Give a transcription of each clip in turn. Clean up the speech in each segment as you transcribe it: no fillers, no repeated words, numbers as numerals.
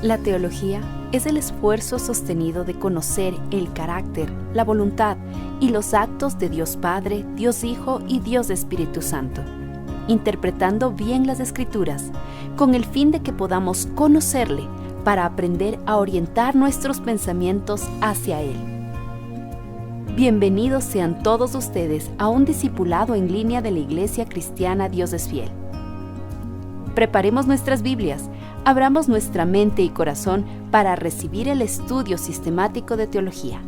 La teología es el esfuerzo sostenido de conocer el carácter, la voluntad y los actos de Dios Padre, Dios Hijo y Dios Espíritu Santo, interpretando bien las Escrituras, con el fin de que podamos conocerle para aprender a orientar nuestros pensamientos hacia Él. Bienvenidos sean todos ustedes a un discipulado en línea de la Iglesia Cristiana Dios es Fiel. Preparemos nuestras Biblias, abramos nuestra mente y corazón para recibir el estudio sistemático de teología.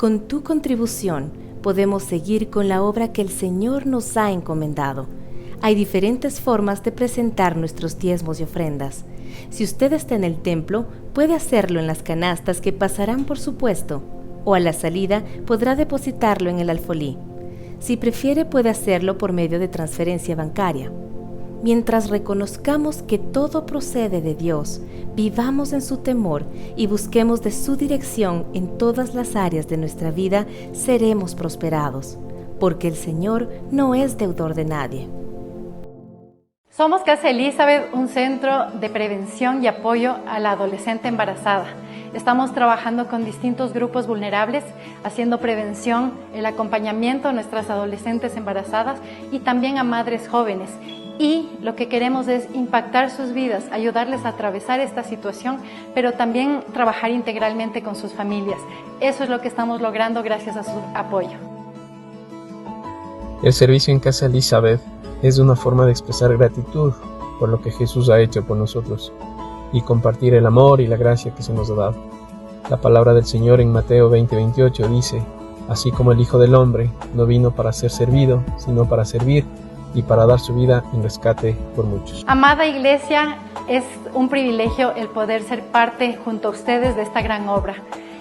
Con tu contribución podemos seguir con la obra que el Señor nos ha encomendado. Hay diferentes formas de presentar nuestros diezmos y ofrendas. Si usted está en el templo, puede hacerlo en las canastas que pasarán por su puesto, o a la salida podrá depositarlo en el alfolí. Si prefiere, puede hacerlo por medio de transferencia bancaria. Mientras reconozcamos que todo procede de Dios, vivamos en su temor y busquemos de su dirección en todas las áreas de nuestra vida, seremos prosperados, porque el Señor no es deudor de nadie. Somos Casa Elizabeth, un centro de prevención y apoyo a la adolescente embarazada. Estamos trabajando con distintos grupos vulnerables, haciendo prevención, el acompañamiento a nuestras adolescentes embarazadas y también a madres jóvenes. Y lo que queremos es impactar sus vidas, ayudarles a atravesar esta situación, pero también trabajar integralmente con sus familias. Eso es lo que estamos logrando gracias a su apoyo. El servicio en Casa Elizabeth es una forma de expresar gratitud por lo que Jesús ha hecho por nosotros y compartir el amor y la gracia que se nos ha dado. La palabra del Señor en Mateo 20:28 dice: así como el Hijo del Hombre no vino para ser servido, sino para servir y para dar su vida en rescate por muchos. Amada Iglesia, es un privilegio el poder ser parte junto a ustedes de esta gran obra.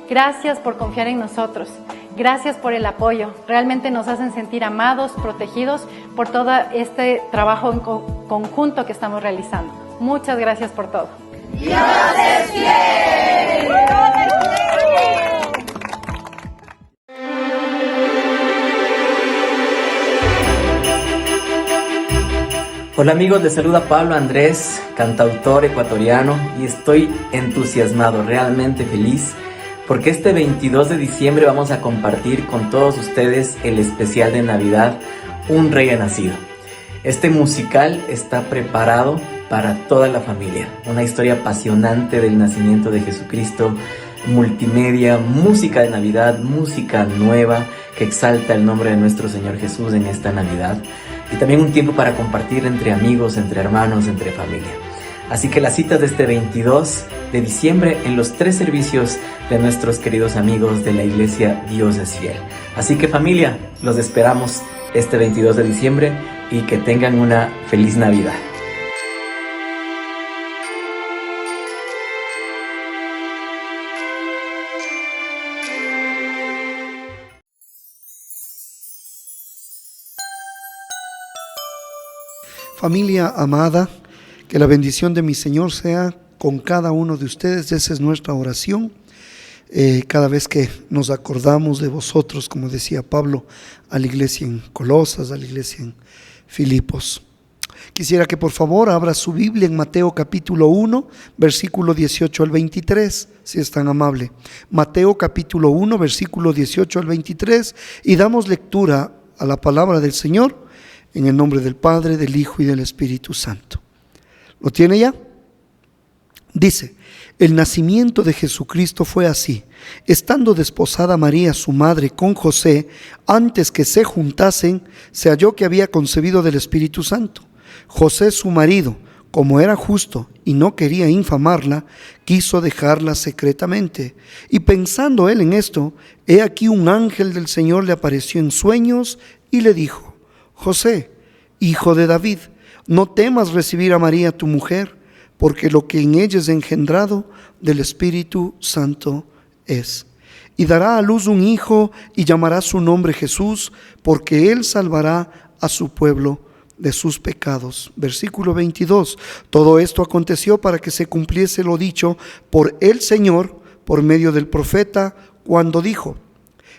Gracias por confiar en nosotros. Gracias por el apoyo. Realmente nos hacen sentir amados, protegidos por todo este trabajo en conjunto que estamos realizando. Muchas gracias por todo. ¡Dios es fiel! Hola amigos, les saluda Pablo Andrés, cantautor ecuatoriano, y estoy entusiasmado, realmente feliz, porque este 22 de diciembre vamos a compartir con todos ustedes el especial de Navidad, Un Rey ha nacido. Este musical está preparado para toda la familia, una historia apasionante del nacimiento de Jesucristo, multimedia, música de Navidad, música nueva que exalta el nombre de nuestro Señor Jesús en esta Navidad, y también un tiempo para compartir entre amigos, entre hermanos, entre familia. Así que las citas de este 22 de diciembre en los 3 servicios de nuestros queridos amigos de la Iglesia Dios es Fiel. Así que familia, los esperamos este 22 de diciembre y que tengan una feliz Navidad. Familia amada, que la bendición de mi Señor sea con cada uno de ustedes. Esa es nuestra oración. Cada vez que nos acordamos de vosotros, como decía Pablo, a la iglesia en Colosas, a la iglesia en Filipos. Quisiera que por favor abra su Biblia en Mateo capítulo 1, versículo 18 al 23, si es tan amable. Mateo capítulo 1, versículo 18 al 23, y damos lectura a la palabra del Señor en el nombre del Padre, del Hijo y del Espíritu Santo. ¿Lo tiene ya? Dice: el nacimiento de Jesucristo fue así. Estando desposada María, su madre, con José, antes que se juntasen, se halló que había concebido del Espíritu Santo. José, su marido, como era justo y no quería infamarla, quiso dejarla secretamente. Y pensando él en esto, he aquí un ángel del Señor le apareció en sueños y le dijo: José, hijo de David, no temas recibir a María tu mujer, porque lo que en ella es engendrado del Espíritu Santo es. Y dará a luz un hijo y llamará su nombre Jesús, porque él salvará a su pueblo de sus pecados. Versículo 22. Todo esto aconteció para que se cumpliese lo dicho por el Señor por medio del profeta, cuando dijo: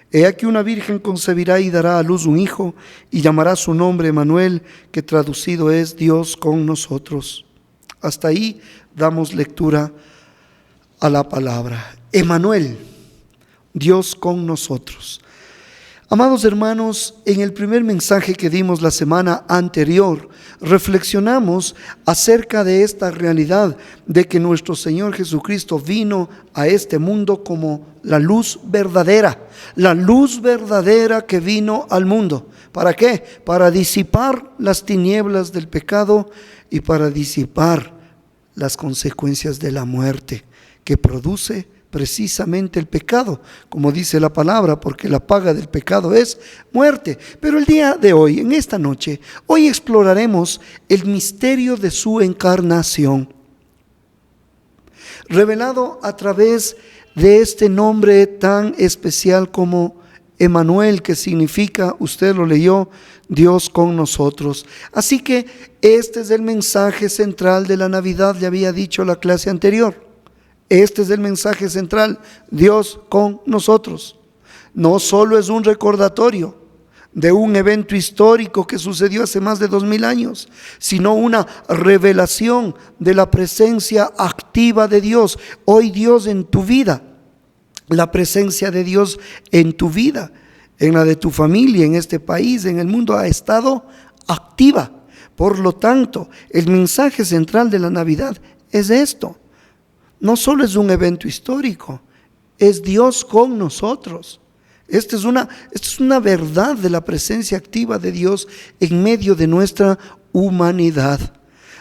he aquí una virgen concebirá y dará a luz un hijo, y llamará su nombre Emmanuel, que traducido es Dios con nosotros. Hasta ahí damos lectura a la palabra. Emmanuel, Dios con nosotros. Amados hermanos, en el primer mensaje que dimos la semana anterior, reflexionamos acerca de esta realidad de que nuestro Señor Jesucristo vino a este mundo como la luz verdadera que vino al mundo. ¿Para qué? Para disipar las tinieblas del pecado y para disipar las consecuencias de la muerte que produce precisamente el pecado, como dice la palabra, porque la paga del pecado es muerte. Pero el día de hoy, en esta noche, hoy exploraremos el misterio de su encarnación, revelado a través de este nombre tan especial como Emmanuel, que significa, usted lo leyó, Dios con nosotros. Así que este es el mensaje central de la Navidad, le había dicho la clase anterior. Este es el mensaje central, Dios con nosotros. No solo es un recordatorio de un evento histórico que sucedió hace más de 2000 años, sino una revelación de la presencia activa de Dios. Hoy Dios en tu vida, la presencia de Dios en tu vida, en la de tu familia, en este país, en el mundo, ha estado activa. Por lo tanto, el mensaje central de la Navidad es esto. No solo es un evento histórico, es Dios con nosotros. Esta es una verdad de la presencia activa de Dios en medio de nuestra humanidad.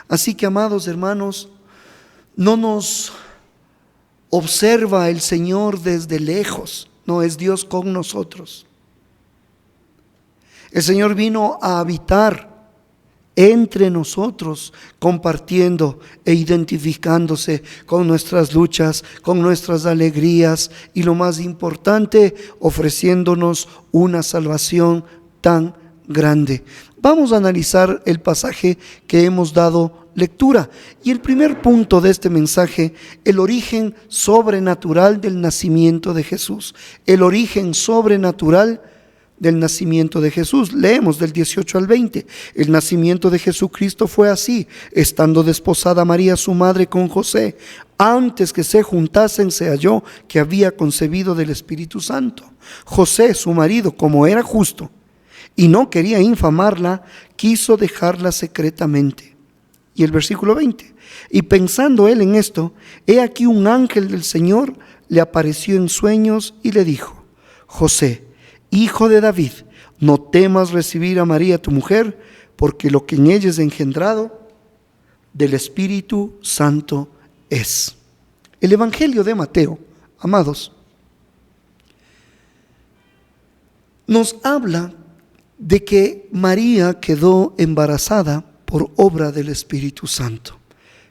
Así que, amados hermanos, no nos observa el Señor desde lejos, no, es Dios con nosotros. El Señor vino a habitar entre nosotros, compartiendo e identificándose con nuestras luchas, con nuestras alegrías y, lo más importante, ofreciéndonos una salvación tan grande. Vamos a analizar el pasaje que hemos dado lectura. Y el primer punto de este mensaje, el origen sobrenatural del nacimiento de Jesús. El origen sobrenatural del nacimiento de Jesús. Leemos del 18 al 20. El nacimiento de Jesucristo fue así: estando desposada María su madre con José, antes que se juntasen, se halló que había concebido del Espíritu Santo. José, su marido, como era justo y no quería infamarla, quiso dejarla secretamente. Y el versículo 20. Y pensando él en esto, he aquí un ángel del Señor le apareció en sueños y le dijo: José, hijo de David, no temas recibir a María tu mujer, porque lo que en ella es engendrado del Espíritu Santo es. El Evangelio de Mateo, amados, nos habla de que María quedó embarazada por obra del Espíritu Santo.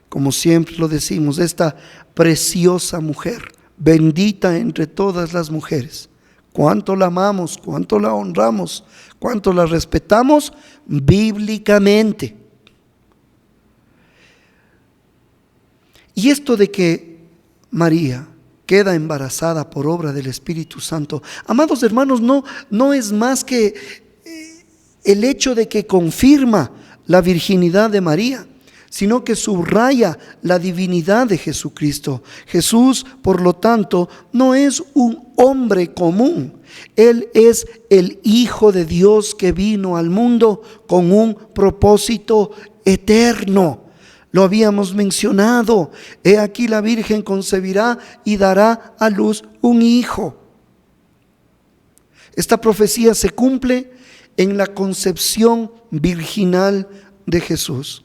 Como siempre lo decimos, esta preciosa mujer, bendita entre todas las mujeres. Cuánto la amamos, cuánto la honramos, cuánto la respetamos bíblicamente. Y esto de que María queda embarazada por obra del Espíritu Santo, amados hermanos, no es más que el hecho de que confirma la virginidad de María, sino que subraya la divinidad de Jesucristo. Jesús, por lo tanto, no es un hombre común. Él es el Hijo de Dios que vino al mundo con un propósito eterno. Lo habíamos mencionado. He aquí la Virgen concebirá y dará a luz un hijo. Esta profecía se cumple en la concepción virginal de Jesús.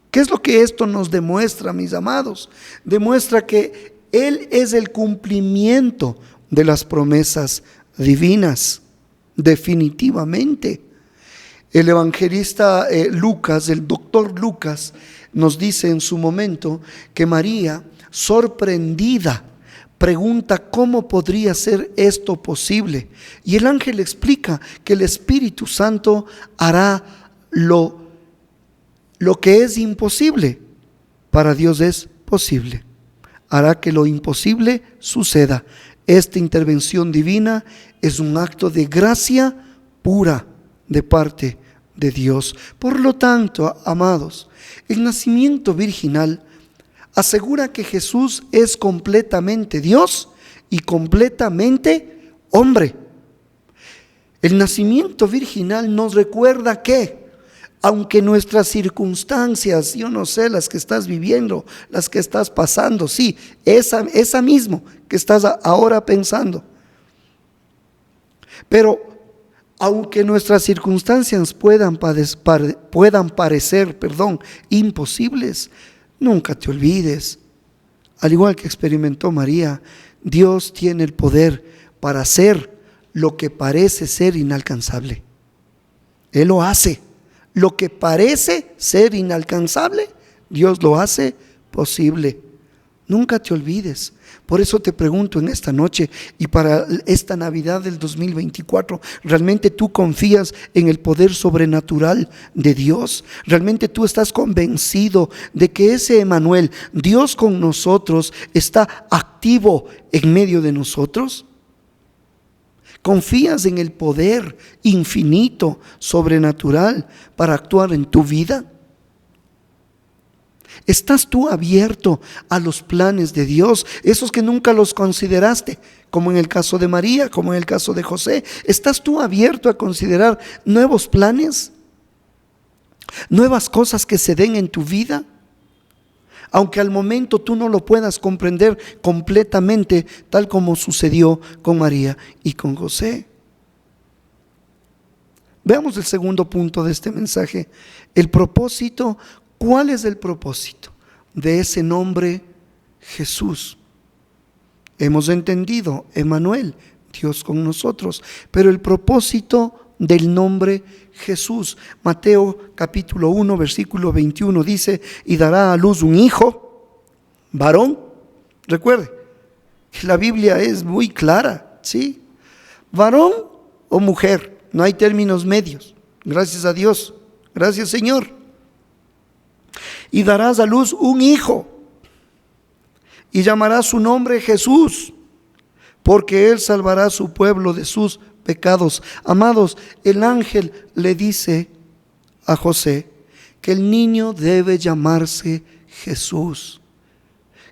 ¿Qué es lo que esto nos demuestra, mis amados? Demuestra que Él es el cumplimiento de las promesas divinas, definitivamente. El evangelista Lucas, el doctor Lucas, nos dice en su momento que María, sorprendida, pregunta cómo podría ser esto posible. Y el ángel explica que el Espíritu Santo hará lo que es imposible. Para Dios es posible. Hará que lo imposible suceda. Esta intervención divina es un acto de gracia pura de parte de Dios. Por lo tanto, amados, el nacimiento virginal asegura que Jesús es completamente Dios y completamente hombre. El nacimiento virginal nos recuerda que, aunque nuestras circunstancias, yo no sé, las que estás viviendo, las que estás pasando, sí, esa mismo que estás ahora pensando, pero aunque nuestras circunstancias puedan parecer imposibles, nunca te olvides, al igual que experimentó María, Dios tiene el poder para hacer lo que parece ser inalcanzable. Él lo hace. Lo que parece ser inalcanzable, Dios lo hace posible. Nunca te olvides. Por eso te pregunto en esta noche y para esta Navidad del 2024, ¿realmente tú confías en el poder sobrenatural de Dios? ¿Realmente tú estás convencido de que ese Emmanuel, Dios con nosotros, está activo en medio de nosotros? ¿Confías en el poder infinito, sobrenatural para actuar en tu vida? ¿Estás tú abierto a los planes de Dios, esos que nunca los consideraste, como en el caso de María, como en el caso de José? ¿Estás tú abierto a considerar nuevos planes, nuevas cosas que se den en tu vida? Aunque al momento tú no lo puedas comprender completamente, tal como sucedió con María y con José. Veamos el segundo punto de este mensaje, el propósito. ¿Cuál es el propósito de ese nombre Jesús? Hemos entendido, Emmanuel, Dios con nosotros, pero el propósito del nombre Jesús. Mateo capítulo 1 versículo 21 dice: y dará a luz un hijo, varón. Recuerde, la Biblia es muy clara, ¿sí? Varón o mujer, no hay términos medios. Gracias a Dios, gracias Señor. Y darás a luz un hijo, y llamarás su nombre Jesús, porque él salvará a su pueblo de sus pecados. Amados, el ángel le dice a José que el niño debe llamarse Jesús.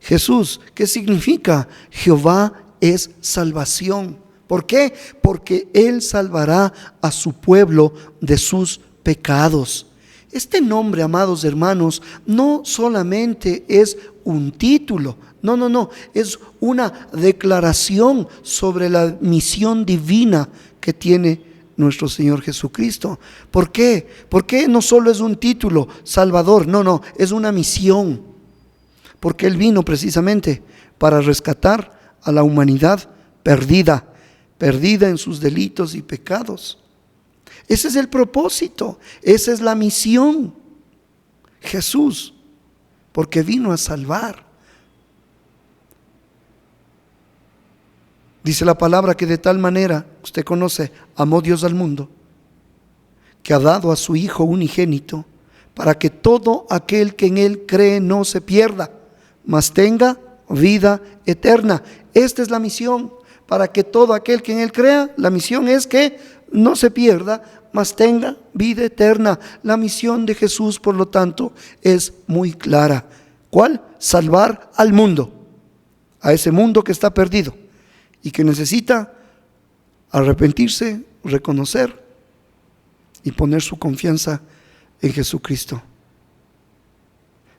Jesús, ¿qué significa? Jehová es salvación. ¿Por qué? Porque él salvará a su pueblo de sus pecados. Este nombre, amados hermanos, no solamente es un título, no, es una declaración sobre la misión divina que tiene nuestro Señor Jesucristo. ¿Por qué? Porque no solo es un título, Salvador, no, es una misión. Porque Él vino precisamente para rescatar a la humanidad perdida en sus delitos y pecados. Ese es el propósito, esa es la misión. Jesús, porque vino a salvar. Dice la palabra que de tal manera, usted conoce, amó Dios al mundo, que ha dado a su Hijo unigénito, para que todo aquel que en Él cree no se pierda, mas tenga vida eterna. Esta es la misión, para que todo aquel que en Él crea, la misión es que no se pierda, mas tenga vida eterna. La misión de Jesús, por lo tanto, es muy clara. ¿Cuál? Salvar al mundo, a ese mundo que está perdido y que necesita arrepentirse, reconocer y poner su confianza en Jesucristo.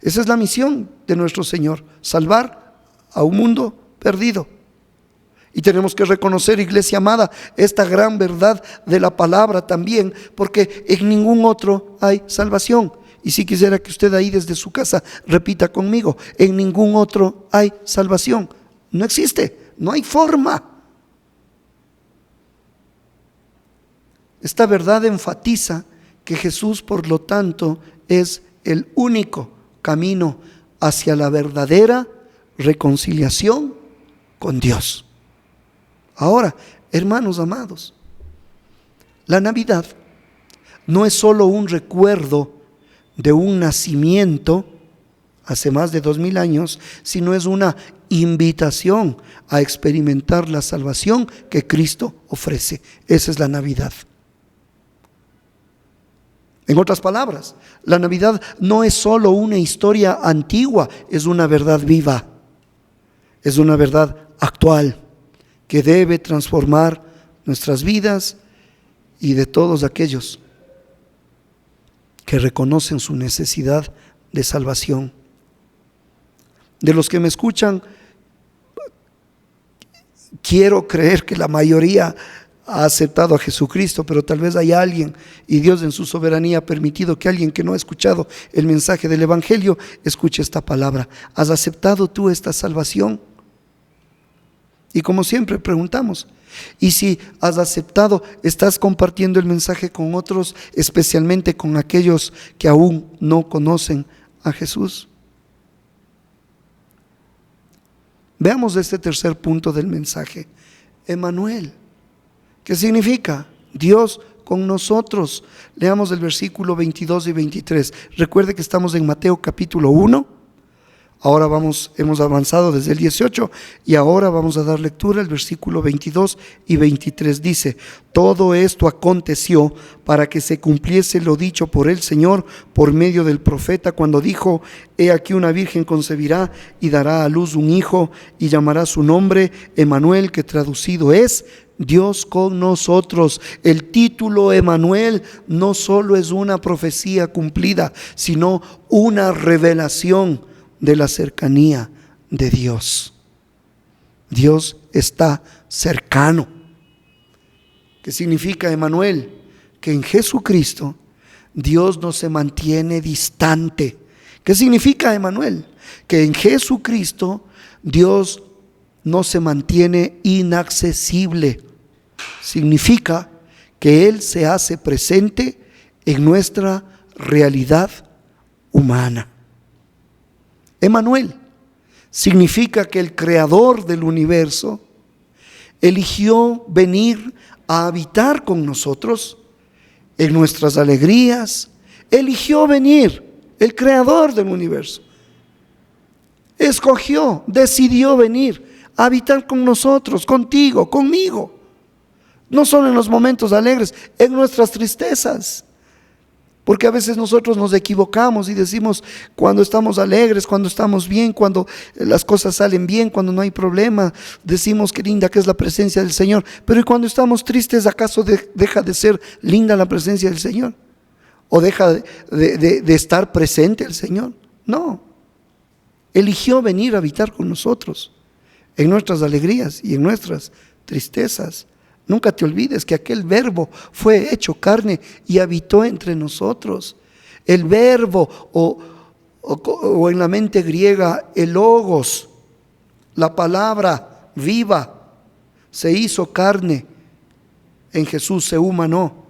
Esa es la misión de nuestro Señor, salvar a un mundo perdido. Y tenemos que reconocer, iglesia amada, esta gran verdad de la palabra también, porque en ningún otro hay salvación. Y si quisiera que usted ahí desde su casa repita conmigo: en ningún otro hay salvación. No existe, no hay forma. Esta verdad enfatiza que Jesús, por lo tanto, es el único camino hacia la verdadera reconciliación con Dios. Ahora, hermanos amados, la Navidad no es solo un recuerdo de un nacimiento hace más de 2000 años, sino es una invitación a experimentar la salvación que Cristo ofrece. Esa es la Navidad. En otras palabras, la Navidad no es solo una historia antigua, es una verdad viva, es una verdad actual, que debe transformar nuestras vidas y de todos aquellos que reconocen su necesidad de salvación. De los que me escuchan, quiero creer que la mayoría ha aceptado a Jesucristo, pero tal vez hay alguien, y Dios en su soberanía ha permitido que alguien que no ha escuchado el mensaje del Evangelio escuche esta palabra. ¿Has aceptado tú esta salvación? Y como siempre preguntamos, y si has aceptado, estás compartiendo el mensaje con otros, especialmente con aquellos que aún no conocen a Jesús. Veamos este tercer punto del mensaje. Emmanuel, ¿qué significa? Dios con nosotros. Leamos el versículo 22 y 23. Recuerde que estamos en Mateo capítulo 1. Ahora hemos avanzado desde el 18 y ahora vamos a dar lectura al versículo 22 y 23. Dice: todo esto aconteció para que se cumpliese lo dicho por el Señor por medio del profeta cuando dijo: he aquí una virgen concebirá y dará a luz un hijo y llamará su nombre Emmanuel, que traducido es Dios con nosotros. El título Emmanuel no solo es una profecía cumplida, sino una revelación de la cercanía de Dios. Dios está cercano. ¿Qué significa Emmanuel? Que en Jesucristo Dios no se mantiene distante. ¿Qué significa Emmanuel? Que en Jesucristo Dios no se mantiene inaccesible. Significa que Él se hace presente en nuestra realidad humana. Emmanuel significa que el creador del universo eligió venir a habitar con nosotros en nuestras alegrías. Eligió venir, el creador del universo escogió, decidió venir a habitar con nosotros, contigo, conmigo. No solo en los momentos alegres, en nuestras tristezas. Porque a veces nosotros nos equivocamos y decimos cuando estamos alegres, cuando estamos bien, cuando las cosas salen bien, cuando no hay problema, decimos qué linda que es la presencia del Señor. Pero ¿y cuando estamos tristes, acaso deja de ser linda la presencia del Señor? ¿O deja de estar presente el Señor? No. Eligió venir a habitar con nosotros en nuestras alegrías y en nuestras tristezas. Nunca te olvides que aquel verbo fue hecho carne y habitó entre nosotros. El verbo o en la mente griega el logos, la palabra viva, se hizo carne en Jesús, se humanó,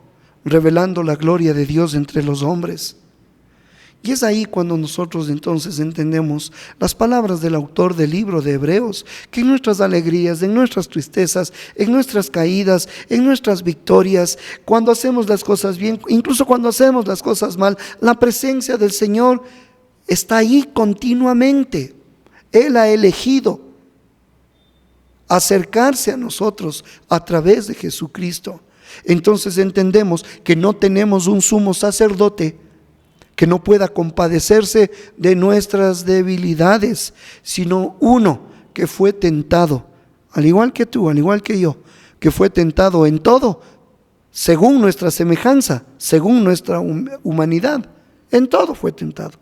revelando la gloria de Dios entre los hombres. Y es ahí cuando nosotros entonces entendemos las palabras del autor del libro de Hebreos, que en nuestras alegrías, en nuestras tristezas, en nuestras caídas, en nuestras victorias, cuando hacemos las cosas bien, incluso cuando hacemos las cosas mal, la presencia del Señor está ahí continuamente. Él ha elegido acercarse a nosotros a través de Jesucristo. Entonces entendemos que no tenemos un sumo sacerdote que no pueda compadecerse de nuestras debilidades, sino uno que fue tentado, al igual que tú, al igual que yo, que fue tentado en todo, según nuestra semejanza, según nuestra humanidad, en todo fue tentado.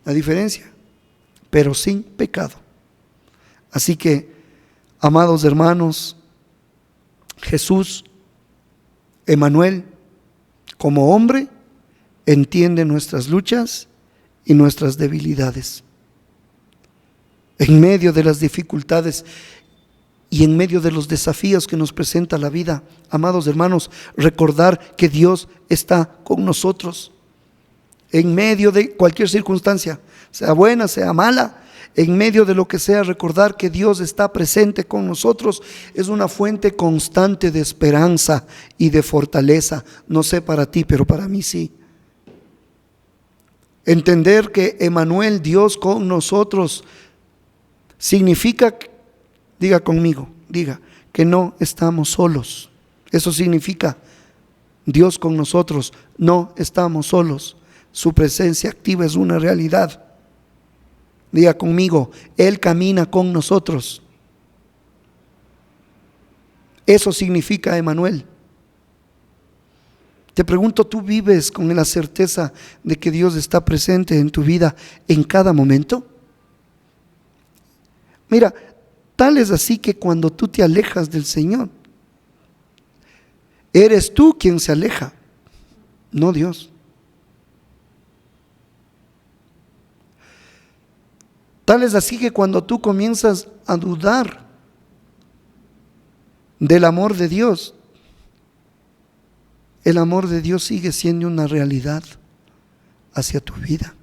La diferencia, pero sin pecado. Así que, amados hermanos, Jesús, Emmanuel, como hombre, entiende nuestras luchas y nuestras debilidades. En medio de las dificultades y en medio de los desafíos que nos presenta la vida, amados hermanos, recordar que Dios está con nosotros. En medio de cualquier circunstancia, sea buena, sea mala, en medio de lo que sea, recordar que Dios está presente con nosotros es una fuente constante de esperanza y de fortaleza. No sé para ti, pero para mí sí. Entender que Emmanuel, Dios con nosotros, significa, diga conmigo, diga, que no estamos solos. Eso significa Dios con nosotros, no estamos solos. Su presencia activa es una realidad. Diga conmigo, Él camina con nosotros. Eso significa Emmanuel. Te pregunto, ¿tú vives con la certeza de que Dios está presente en tu vida en cada momento? Mira, tal es así que cuando tú te alejas del Señor, eres tú quien se aleja, no Dios. Tal es así que cuando tú comienzas a dudar del amor de Dios. El amor de Dios sigue siendo una realidad hacia tu vida,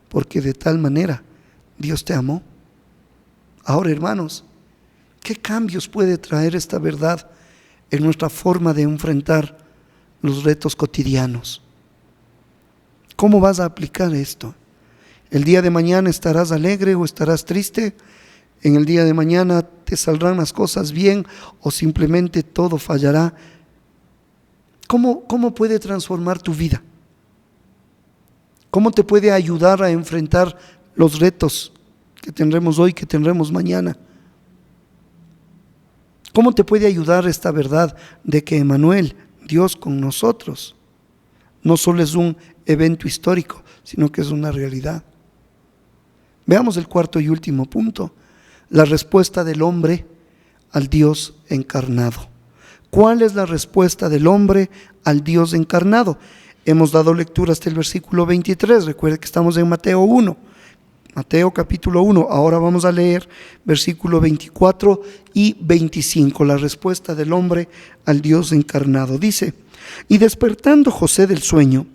porque de tal manera Dios te amó. Ahora, hermanos, ¿qué cambios puede traer esta verdad en nuestra forma de enfrentar los retos cotidianos? ¿Cómo vas a aplicar esto? ¿El día de mañana estarás alegre o estarás triste? ¿En el día de mañana te saldrán las cosas bien o simplemente todo fallará? ¿Cómo puede transformar tu vida? ¿Cómo te puede ayudar a enfrentar los retos que tendremos hoy, que tendremos mañana? ¿Cómo te puede ayudar esta verdad de que Emmanuel, Dios con nosotros, no solo es un evento histórico, sino que es una realidad? Veamos el cuarto y último punto, la respuesta del hombre al Dios encarnado. ¿Cuál es la respuesta del hombre al Dios encarnado? Hemos dado lectura hasta el versículo 23, recuerde que estamos en Mateo 1, Mateo capítulo 1, ahora vamos a leer versículo 24 y 25, la respuesta del hombre al Dios encarnado. Dice: y despertando José del sueño,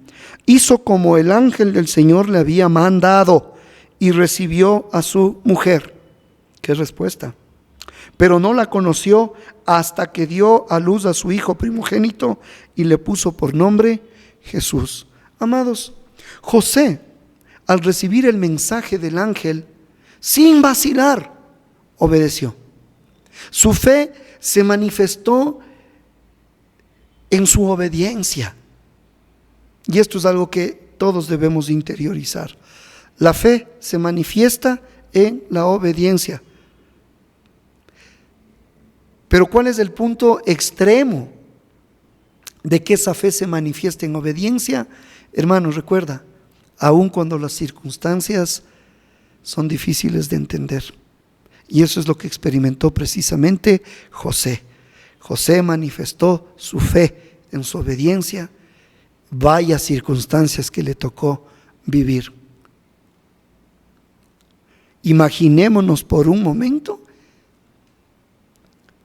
hizo como el ángel del Señor le había mandado y recibió a su mujer. ¿Qué respuesta? Pero no la conoció hasta que dio a luz a su hijo primogénito y le puso por nombre Jesús. Amados, José, al recibir el mensaje del ángel, sin vacilar, obedeció. Su fe se manifestó en su obediencia. Y esto es algo que todos debemos interiorizar. La fe se manifiesta en la obediencia. Pero ¿cuál es el punto extremo de que esa fe se manifieste en obediencia? Hermanos, recuerda, aun cuando las circunstancias son difíciles de entender. Y eso es lo que experimentó precisamente José. José manifestó su fe en su obediencia. Vaya circunstancias que le tocó vivir. Imaginémonos por un momento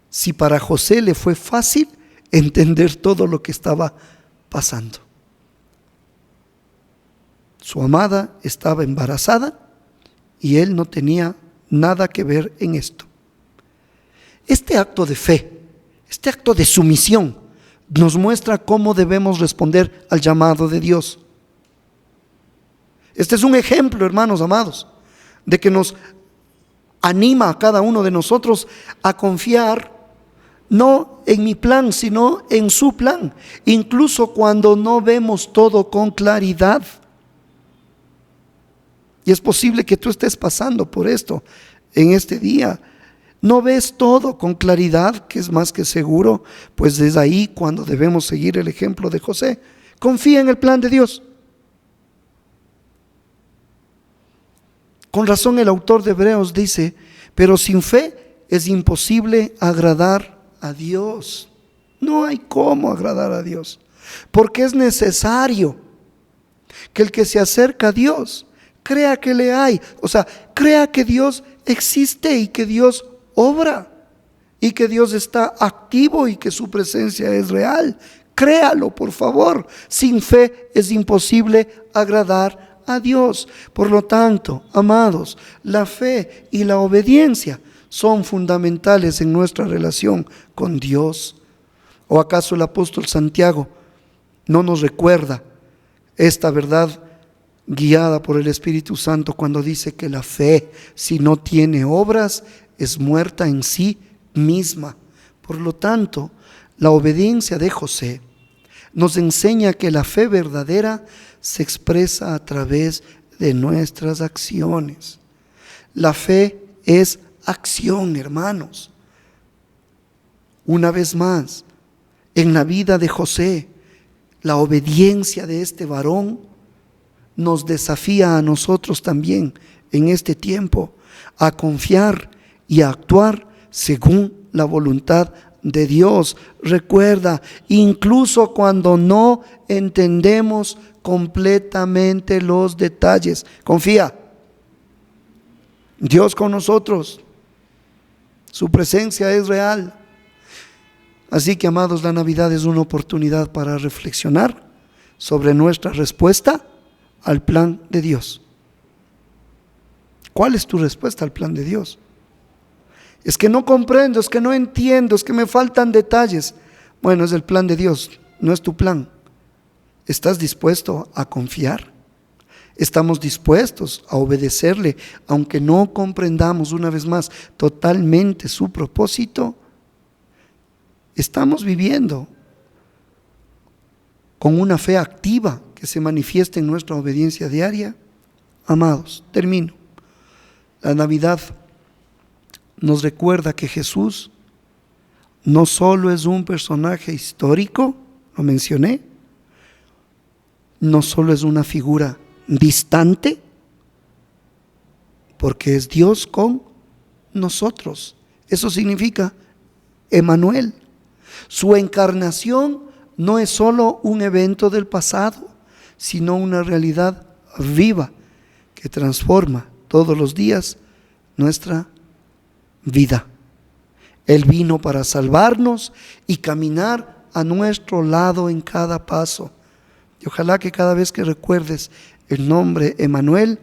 si para José le fue fácil entender todo lo que estaba pasando. Su amada estaba embarazada y él no tenía nada que ver en esto. Este acto de fe, este acto de sumisión, nos muestra cómo debemos responder al llamado de Dios. Este es un ejemplo, hermanos amados, de que nos anima a cada uno de nosotros a confiar no en mi plan, sino en su plan, incluso cuando no vemos todo con claridad. Y es posible que tú estés pasando por esto en este día. No ves todo con claridad, que es más que seguro, pues es ahí cuando debemos seguir el ejemplo de José. Confía en el plan de Dios. Con razón el autor de Hebreos dice: pero sin fe es imposible agradar a Dios. No hay cómo agradar a Dios, porque es necesario que el que se acerca a Dios crea que le hay, o sea, crea que Dios existe y que Dios obra y que Dios está activo y que su presencia es real. Créalo, por favor. Sin fe es imposible agradar a Dios. Por lo tanto, amados, la fe y la obediencia son fundamentales en nuestra relación con Dios. ¿O acaso el apóstol Santiago no nos recuerda esta verdad guiada por el Espíritu Santo cuando dice que la fe, si no tiene obras, es muerta en sí misma? Por lo tanto, la obediencia de José nos enseña que la fe verdadera se expresa a través de nuestras acciones. La fe es acción, hermanos. Una vez más, en la vida de José, la obediencia de este varón nos desafía a nosotros también en este tiempo a confiar y a actuar según la voluntad de Dios. Recuerda, incluso cuando no entendemos completamente los detalles, confía. Dios con nosotros, su presencia es real. Así que, amados, la Navidad es una oportunidad para reflexionar sobre nuestra respuesta al plan de Dios. ¿Cuál es tu respuesta al plan de Dios? Es que no comprendo, es que no entiendo, es que me faltan detalles. Bueno, es el plan de Dios, no es tu plan. ¿Estás dispuesto a confiar? ¿Estamos dispuestos a obedecerle, aunque no comprendamos, una vez más, totalmente su propósito? Estamos viviendo con una fe activa que se manifiesta en nuestra obediencia diaria. Amados, termino. La Navidad nos recuerda que Jesús no solo es un personaje histórico, lo mencioné, no solo es una figura distante, porque es Dios con nosotros. Eso significa Emmanuel. Su encarnación no es solo un evento del pasado, sino una realidad viva que transforma todos los días nuestra vida. Él vino para salvarnos y caminar a nuestro lado en cada paso. Y ojalá que cada vez que recuerdes el nombre Emmanuel,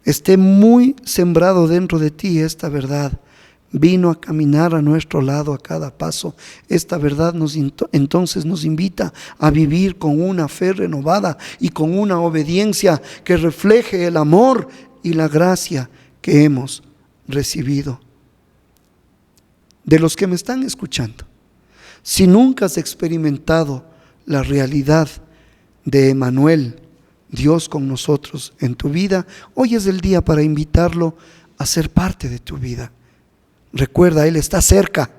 esté muy sembrado dentro de ti esta verdad. Vino a caminar a nuestro lado a cada paso. Esta verdad entonces nos invita a vivir con una fe renovada y con una obediencia que refleje el amor y la gracia que hemos recibido. De los que me están escuchando, si nunca has experimentado la realidad de Emmanuel, Dios con nosotros en tu vida, hoy es el día para invitarlo a ser parte de tu vida. Recuerda, Él está cerca,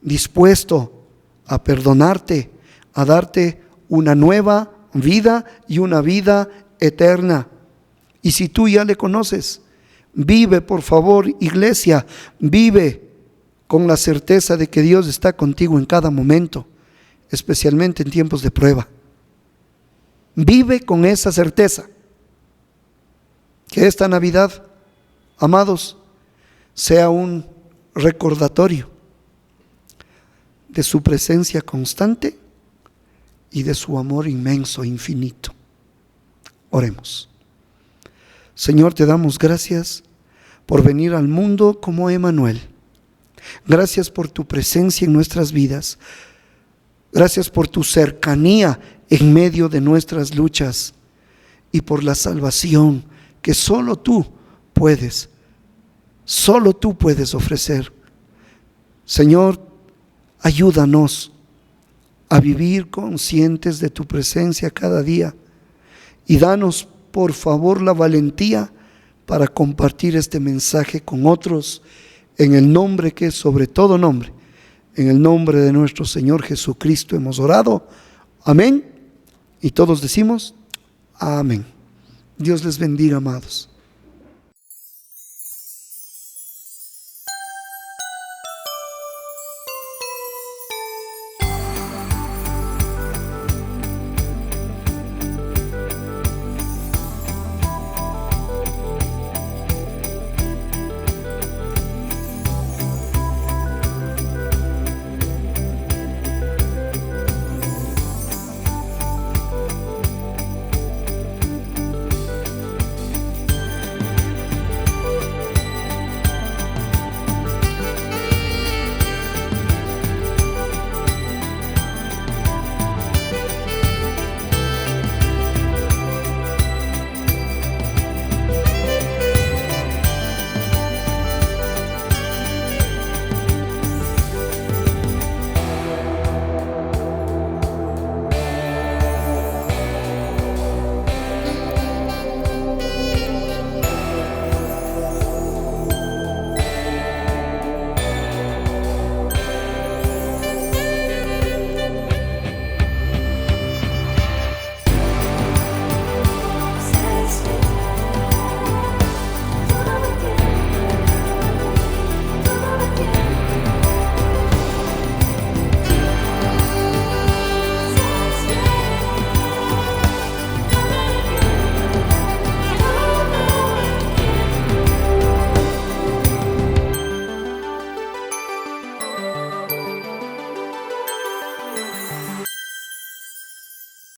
dispuesto a perdonarte, a darte una nueva vida y una vida eterna. Y si tú ya le conoces, vive, por favor, iglesia, vive con la certeza de que Dios está contigo en cada momento, especialmente en tiempos de prueba. Vive con esa certeza. Que esta Navidad, amados, sea un recordatorio de su presencia constante y de su amor inmenso, infinito. Oremos. Señor, te damos gracias por venir al mundo como Emmanuel. Gracias por tu presencia en nuestras vidas. Gracias por tu cercanía en medio de nuestras luchas y por la salvación que solo tú puedes ofrecer. Señor, ayúdanos a vivir conscientes de tu presencia cada día y danos, por favor, la valentía para compartir este mensaje con otros en el nombre que es sobre todo nombre. En el nombre de nuestro Señor Jesucristo hemos orado. Amén. Y todos decimos amén. Dios les bendiga, amados.